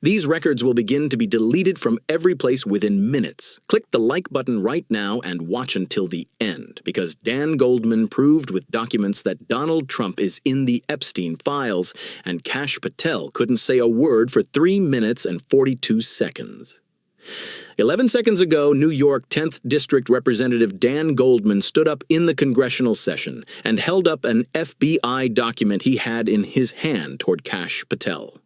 These records will begin to be deleted from every place within minutes. Click the like button right now and watch until the end, because Dan Goldman proved with documents that Donald Trump is in the Epstein files, and Kash Patel couldn't say a word for 3 minutes and 42 seconds. 11 seconds ago, New York 10th District Representative Dan Goldman stood up in the congressional session and held up an FBI document he had in his hand toward Kash Patel.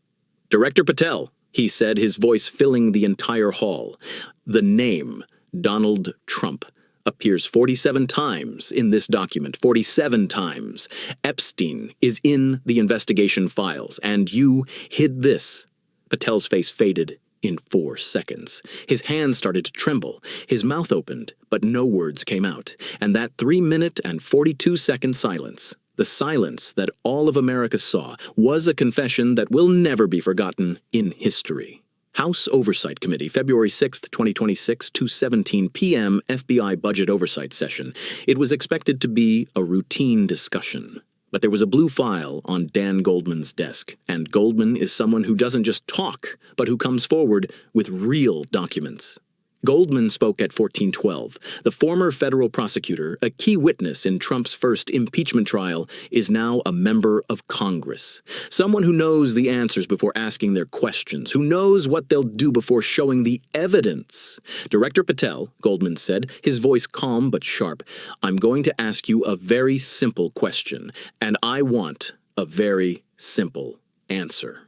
"Director Patel," he said, his voice filling the entire hall, "the name Donald Trump appears 47 times in this document, 47 times. Epstein is in the investigation files, and you hid this." Patel's face faded in 4 seconds. His hands started to tremble. His mouth opened, but no words came out. And that 3-minute and 42-second silence, the silence that all of America saw, was a confession that will never be forgotten in history. House Oversight Committee, February 6, 2026, 2:17 p.m. FBI Budget Oversight Session. It was expected to be a routine discussion. But there was a blue file on Dan Goldman's desk, and Goldman is someone who doesn't just talk, but who comes forward with real documents. Goldman spoke at 1412. The former federal prosecutor, a key witness in Trump's first impeachment trial, is now a member of Congress. Someone who knows the answers before asking their questions, who knows what they'll do before showing the evidence. "Director Patel," Goldman said, his voice calm but sharp, "I'm going to ask you a very simple question, and I want a very simple answer."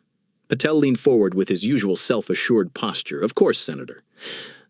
Patel leaned forward with his usual self-assured posture. "Of course, Senator.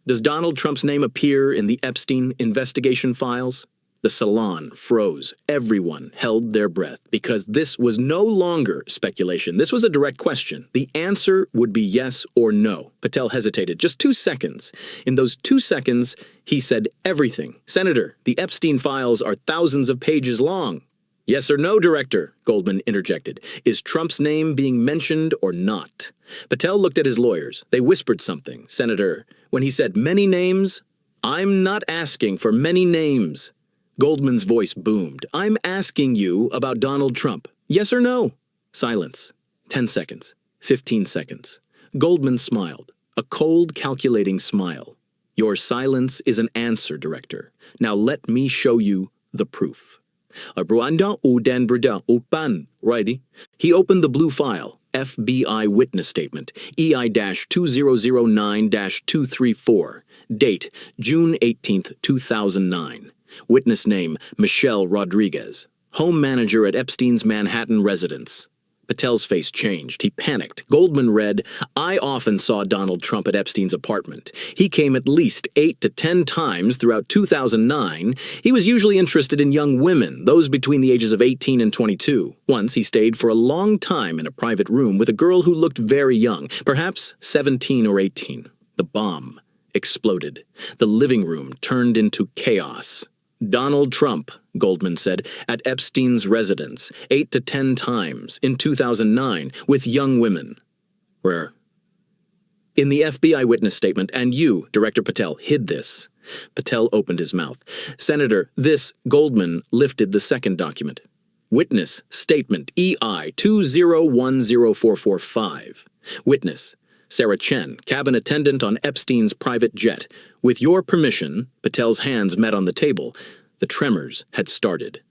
Does Donald Trump's name appear in the Epstein investigation files?" The salon froze. Everyone held their breath, because this was no longer speculation. This was a direct question. The answer would be yes or no. Patel hesitated just 2 seconds. In those 2 seconds, he said everything. "Senator, the Epstein files are thousands of pages long." "Yes or no, Director," Goldman interjected. "Is Trump's name being mentioned or not?" Patel looked at his lawyers. They whispered something. "Senator, when he said many names, I'm not asking for many names." Goldman's voice boomed. "I'm asking you about Donald Trump. Yes or no?" Silence. 10 seconds. 15 seconds. Goldman smiled. A cold, calculating smile. "Your silence is an answer, Director. Now let me show you the proof." Righty. He opened the blue file, FBI Witness Statement, EI-2009-234, date June 18, 2009. Witness name Michelle Rodriguez, home manager at Epstein's Manhattan residence. Patel's face changed. He panicked. Goldman read, "I often saw Donald Trump at Epstein's apartment. He came at least 8 to 10 times throughout 2009. He was usually interested in young women, those between the ages of 18 and 22. Once he stayed for a long time in a private room with a girl who looked very young, perhaps 17 or 18. The bomb exploded. The living room turned into chaos. Donald Trump," Goldman said, "at Epstein's residence, 8 to 10 times in 2009 with young women." Where? "In the FBI witness statement, and you, Director Patel, hid this." Patel opened his mouth. "Senator, this," Goldman lifted the second document. "Witness Statement EI-2010445. Witness Sarah Chen, cabin attendant on Epstein's private jet. With your permission," Patel's hands met on the table. The tremors had started.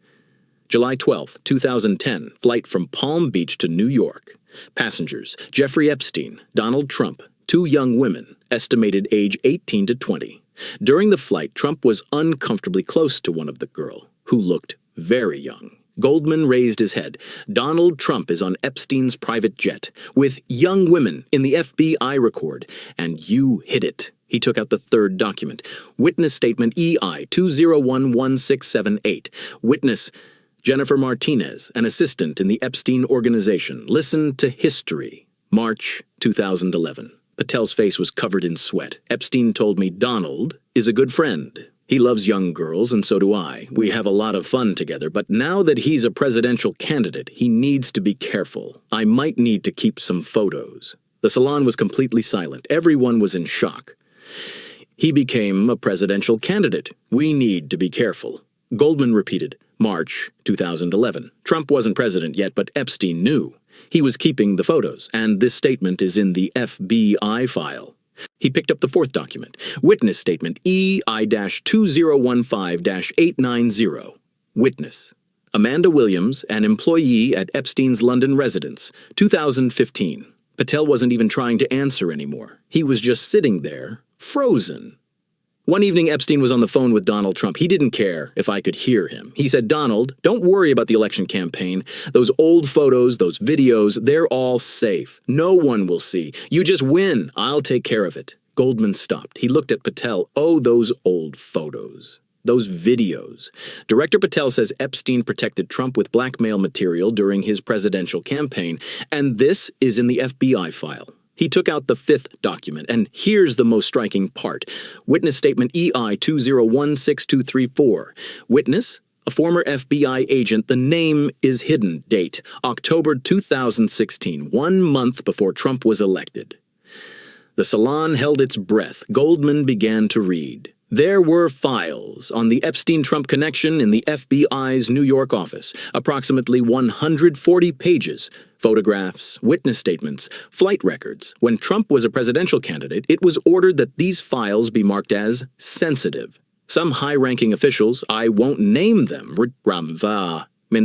"July 12, 2010, flight from Palm Beach to New York. Passengers, Jeffrey Epstein, Donald Trump, 2 young women, estimated age 18 to 20. During the flight, Trump was uncomfortably close to one of the girl, who looked very young." Goldman raised his head. "Donald Trump is on Epstein's private jet, with young women in the FBI record, and you hid it." He took out the third document. Witness Statement EI-2011678. Witness Jennifer Martinez, an assistant in the Epstein organization. Listen to history. March 2011. Patel's face was covered in sweat. "Epstein told me Donald is a good friend. He loves young girls, and so do I. We have a lot of fun together, but now that he's a presidential candidate, he needs to be careful. I might need to keep some photos." The salon was completely silent. Everyone was in shock. "He became a presidential candidate. We need to be careful." Goldman repeated, "March 2011. Trump wasn't president yet, but Epstein knew. He was keeping the photos, and this statement is in the FBI file. He picked up the fourth document, witness statement EI-2015-890. Witness: Amanda Williams, an employee at Epstein's London residence, 2015. Patel wasn't even trying to answer anymore. He was just sitting there, frozen. One evening, Epstein was on the phone with Donald Trump. He didn't care if I could hear him. He said, "Donald, don't worry about the election campaign. Those old photos, those videos, they're all safe. No one will see. You just win. I'll take care of it." Goldman stopped. He looked at Patel. "Oh, those old photos. Those videos." Director Patel says Epstein protected Trump with blackmail material during his presidential campaign, and this is in the FBI file. He took out the fifth document, and here's the most striking part. Witness statement EI-2016-234. Witness: a former FBI agent. The name is hidden. Date: October 2016, 1 month before Trump was elected. The salon held its breath. Goldman began to read. There were files on the Epstein-Trump connection in the FBI's New York office, approximately 140 pages, photographs, witness statements, flight records. When Trump was a presidential candidate, it was ordered that these files be marked as sensitive. Some high-ranking officials, I won't name them,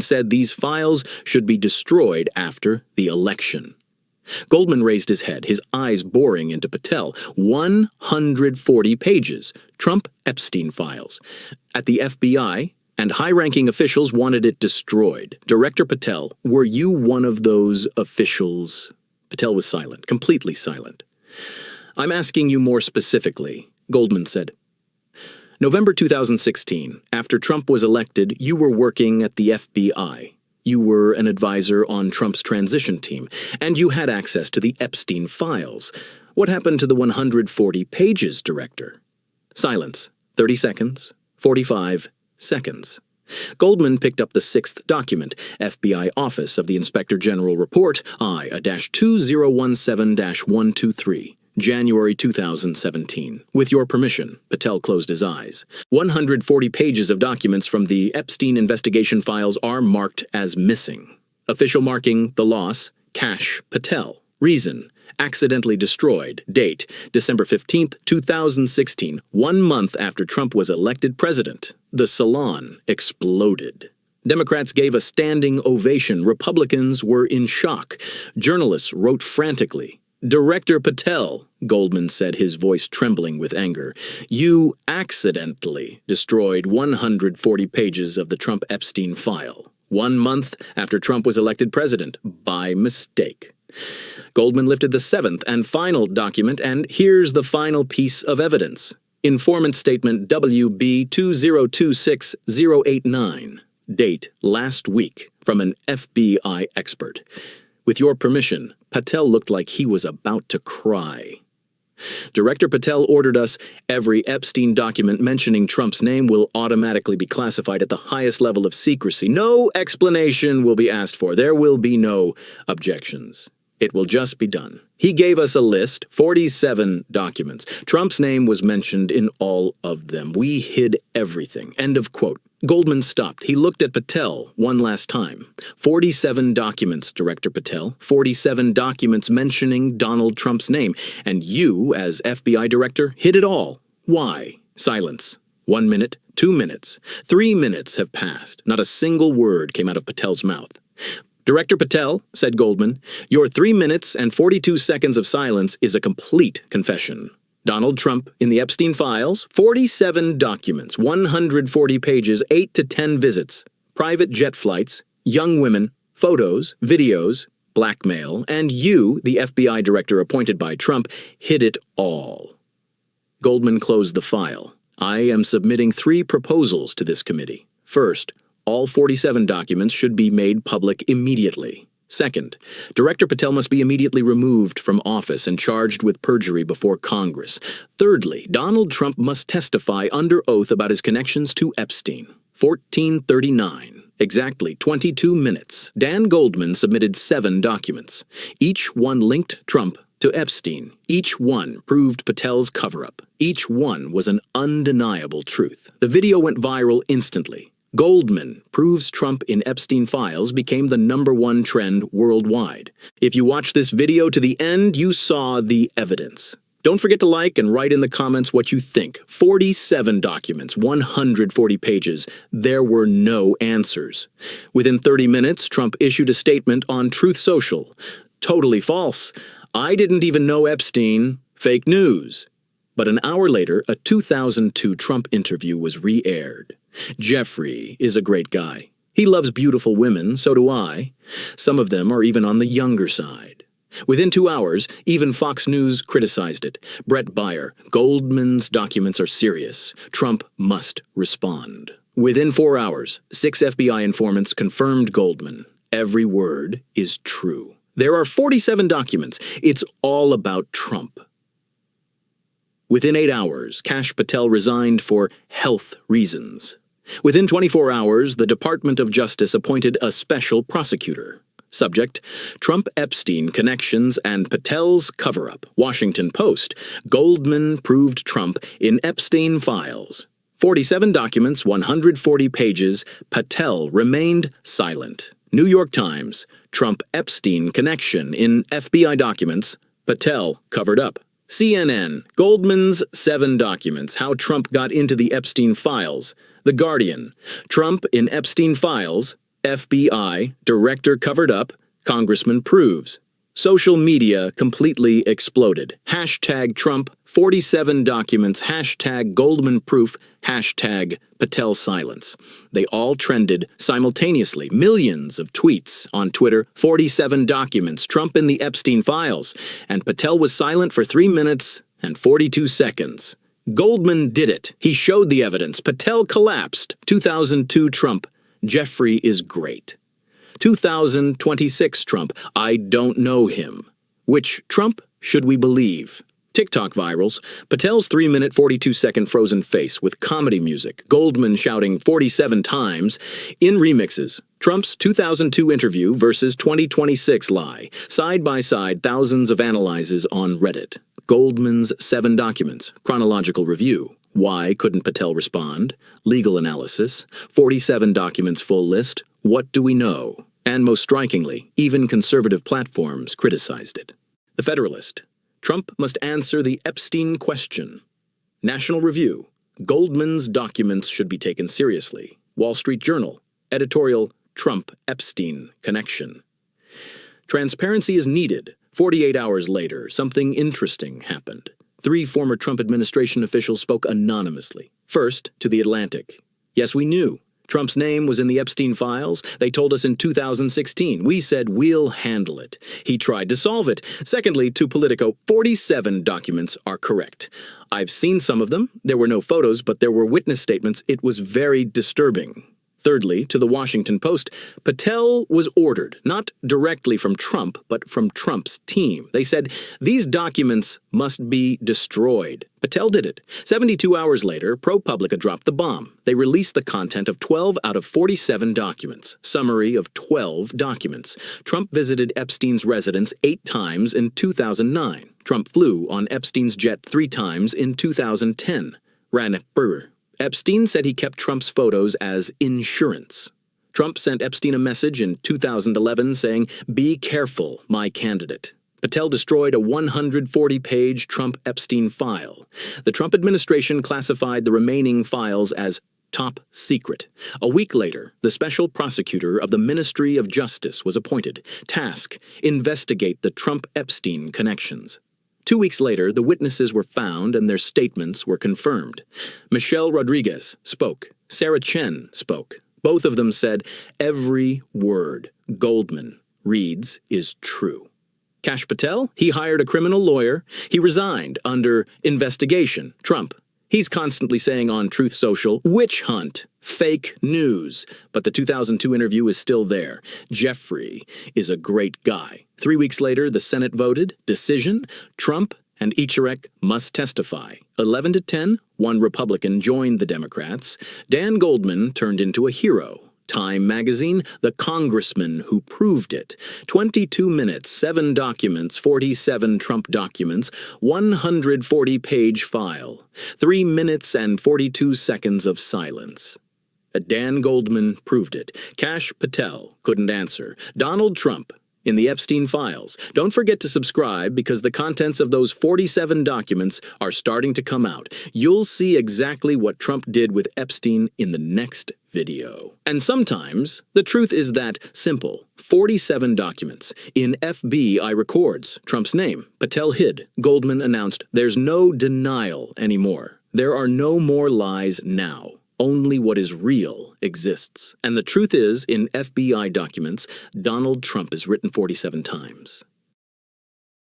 said these files should be destroyed after the election. Goldman raised his head, his eyes boring into Patel. 140 pages. Trump-Epstein files. At the FBI, and high-ranking officials wanted it destroyed. Director Patel, were you one of those officials? Patel was silent, completely silent. I'm asking you more specifically, Goldman said. November 2016, after Trump was elected, you were working at the FBI. You were an advisor on Trump's transition team, and you had access to the Epstein files. What happened to the 140 pages, Director? Silence. 30 seconds. 45 seconds. Goldman picked up the sixth document, FBI Office of the Inspector General Report, I-2017-123. January 2017. With your permission, Patel closed his eyes. 140 pages of documents from the Epstein investigation files are marked as missing. Official marking: the loss, Kash Patel. Reason: accidentally destroyed. Date: December 15, 2016, 1 month after Trump was elected president. The salon exploded. Democrats gave a standing ovation. Republicans were in shock. Journalists wrote frantically. Director Patel, Goldman said, his voice trembling with anger, you accidentally destroyed 140 pages of the Trump-Epstein file, 1 month after Trump was elected president, by mistake. Goldman lifted the seventh and final document, and here's the final piece of evidence. Informant statement WB-2026089. Date: last week, from an FBI expert. With your permission, Patel looked like he was about to cry. Director Patel ordered us, every Epstein document mentioning Trump's name will automatically be classified at the highest level of secrecy. No explanation will be asked for. There will be no objections. It will just be done. He gave us a list, 47 documents. Trump's name was mentioned in all of them. We hid everything. End of quote. Goldman stopped. He looked at Patel one last time. 47 documents, Director Patel. 47 documents mentioning Donald Trump's name. And you, as FBI director, hid it all. Why? Silence. 1 minute, 2 minutes, 3 minutes have passed. Not a single word came out of Patel's mouth. Director Patel, said Goldman, your 3 minutes and 42 seconds of silence is a complete confession. Donald Trump in the Epstein files, 47 documents, 140 pages, 8 to 10 visits, private jet flights, young women, photos, videos, blackmail, and you, the FBI director appointed by Trump, hid it all. Goldman closed the file. I am submitting 3 proposals to this committee. First, all 47 documents should be made public immediately. Second, Director Patel must be immediately removed from office and charged with perjury before Congress. Thirdly, Donald Trump must testify under oath about his connections to Epstein. 1439. Exactly 22 minutes. Dan Goldman submitted 7 documents. Each one linked Trump to Epstein. Each one proved Patel's cover-up. Each one was an undeniable truth. The video went viral instantly. Goldman proves Trump in Epstein files became the #1 trend worldwide. If you watched this video to the end, you saw the evidence. Don't forget to like and write in the comments what you think. 47 documents, 140 pages. There were no answers. Within 30 minutes, Trump issued a statement on Truth Social. Totally false. I didn't even know Epstein. Fake news. But an hour later, a 2002 Trump interview was re-aired. Jeffrey is a great guy. He loves beautiful women, so do I. Some of them are even on the younger side. Within 2 hours, even Fox News criticized it. Brett Baier, Goldman's documents are serious. Trump must respond. Within 4 hours, 6 FBI informants confirmed Goldman. Every word is true. There are 47 documents. It's all about Trump. Within 8 hours, Kash Patel resigned for health reasons. Within 24 hours, the Department of Justice appointed a special prosecutor. Subject: Trump-Epstein connections and Patel's cover-up. Washington Post: Goldman proved Trump in Epstein files. 47 documents, 140 pages. Patel remained silent. New York Times: Trump-Epstein connection in FBI documents. Patel covered up. CNN: Goldman's 7 documents, how Trump got into the Epstein files. The Guardian: Trump in Epstein files. FBI Director covered up. Congressman proves. Social media completely exploded. Hashtag Trump, 47 documents, hashtag Goldman proof, hashtag Patel silence. They all trended simultaneously. Millions of tweets on Twitter, 47 documents, Trump in the Epstein files, and Patel was silent for 3 minutes and 42 seconds. Goldman did it. He showed the evidence. Patel collapsed. 2002 Trump. Jeffrey is great. 2026 Trump. I don't know him. Which Trump should we believe? TikTok virals. Patel's 3-minute 42-second frozen face with comedy music. Goldman shouting 47 times. In remixes. Trump's 2002 interview versus 2026 lie. Side by side, thousands of analyses on Reddit. Goldman's 7 documents. Chronological review. Why couldn't Patel respond? Legal analysis. 47 documents full list. What do we know? And most strikingly, even conservative platforms criticized it. The Federalist. Trump must answer the Epstein question. National Review. Goldman's documents should be taken seriously. Wall Street Journal. Editorial: Trump-Epstein connection. Transparency is needed. 48 hours later, something interesting happened. 3 former Trump administration officials spoke anonymously. First, to The Atlantic. Yes, we knew. Trump's name was in the Epstein files. They told us in 2016. We said, we'll handle it. He tried to solve it. Secondly, to Politico, 47 documents are correct. I've seen some of them. There were no photos, but there were witness statements. It was very disturbing. Thirdly, to the Washington Post, Patel was ordered, not directly from Trump, but from Trump's team. They said, these documents must be destroyed. Patel did it. 72 hours later, ProPublica dropped the bomb. They released the content of 12 out of 47 documents. Summary of 12 documents. Trump visited Epstein's residence 8 times in 2009. Trump flew on Epstein's jet 3 times in 2010. Ranper. Epstein said he kept Trump's photos as insurance. Trump sent Epstein a message in 2011 saying, "Be careful, my candidate." Patel destroyed a 140-page Trump-Epstein file. The Trump administration classified the remaining files as top secret. A week later, the special prosecutor of the Ministry of Justice was appointed. Task: investigate the Trump-Epstein connections. 2 weeks later, the witnesses were found and their statements were confirmed. Michelle Rodriguez spoke. Sarah Chen spoke. Both of them said, every word Goldman reads is true. Kash Patel, he hired a criminal lawyer. He resigned under investigation. Trump, he's constantly saying on Truth Social, witch hunt, fake news. But the 2002 interview is still there. Jeffrey is a great guy. 3 weeks later, the Senate voted. Decision: Trump and Echirek must testify. 11-10, one Republican joined the Democrats. Dan Goldman turned into a hero. Time magazine, the congressman who proved it. 22 minutes, 7 documents, 47 Trump documents, 140-page file. 3 minutes and 42 seconds of silence. Dan Goldman proved it. Kash Patel couldn't answer. Donald Trump in the Epstein files. Don't forget to subscribe because the contents of those 47 documents are starting to come out. You'll see exactly what Trump did with Epstein in the next video. And sometimes the truth is that simple. 47 documents. In FBI records, Trump's name. Patel hid. Goldman announced there's no denial anymore. There are no more lies now. Only what is real exists. And the truth is, in FBI documents, Donald Trump is written 47 times.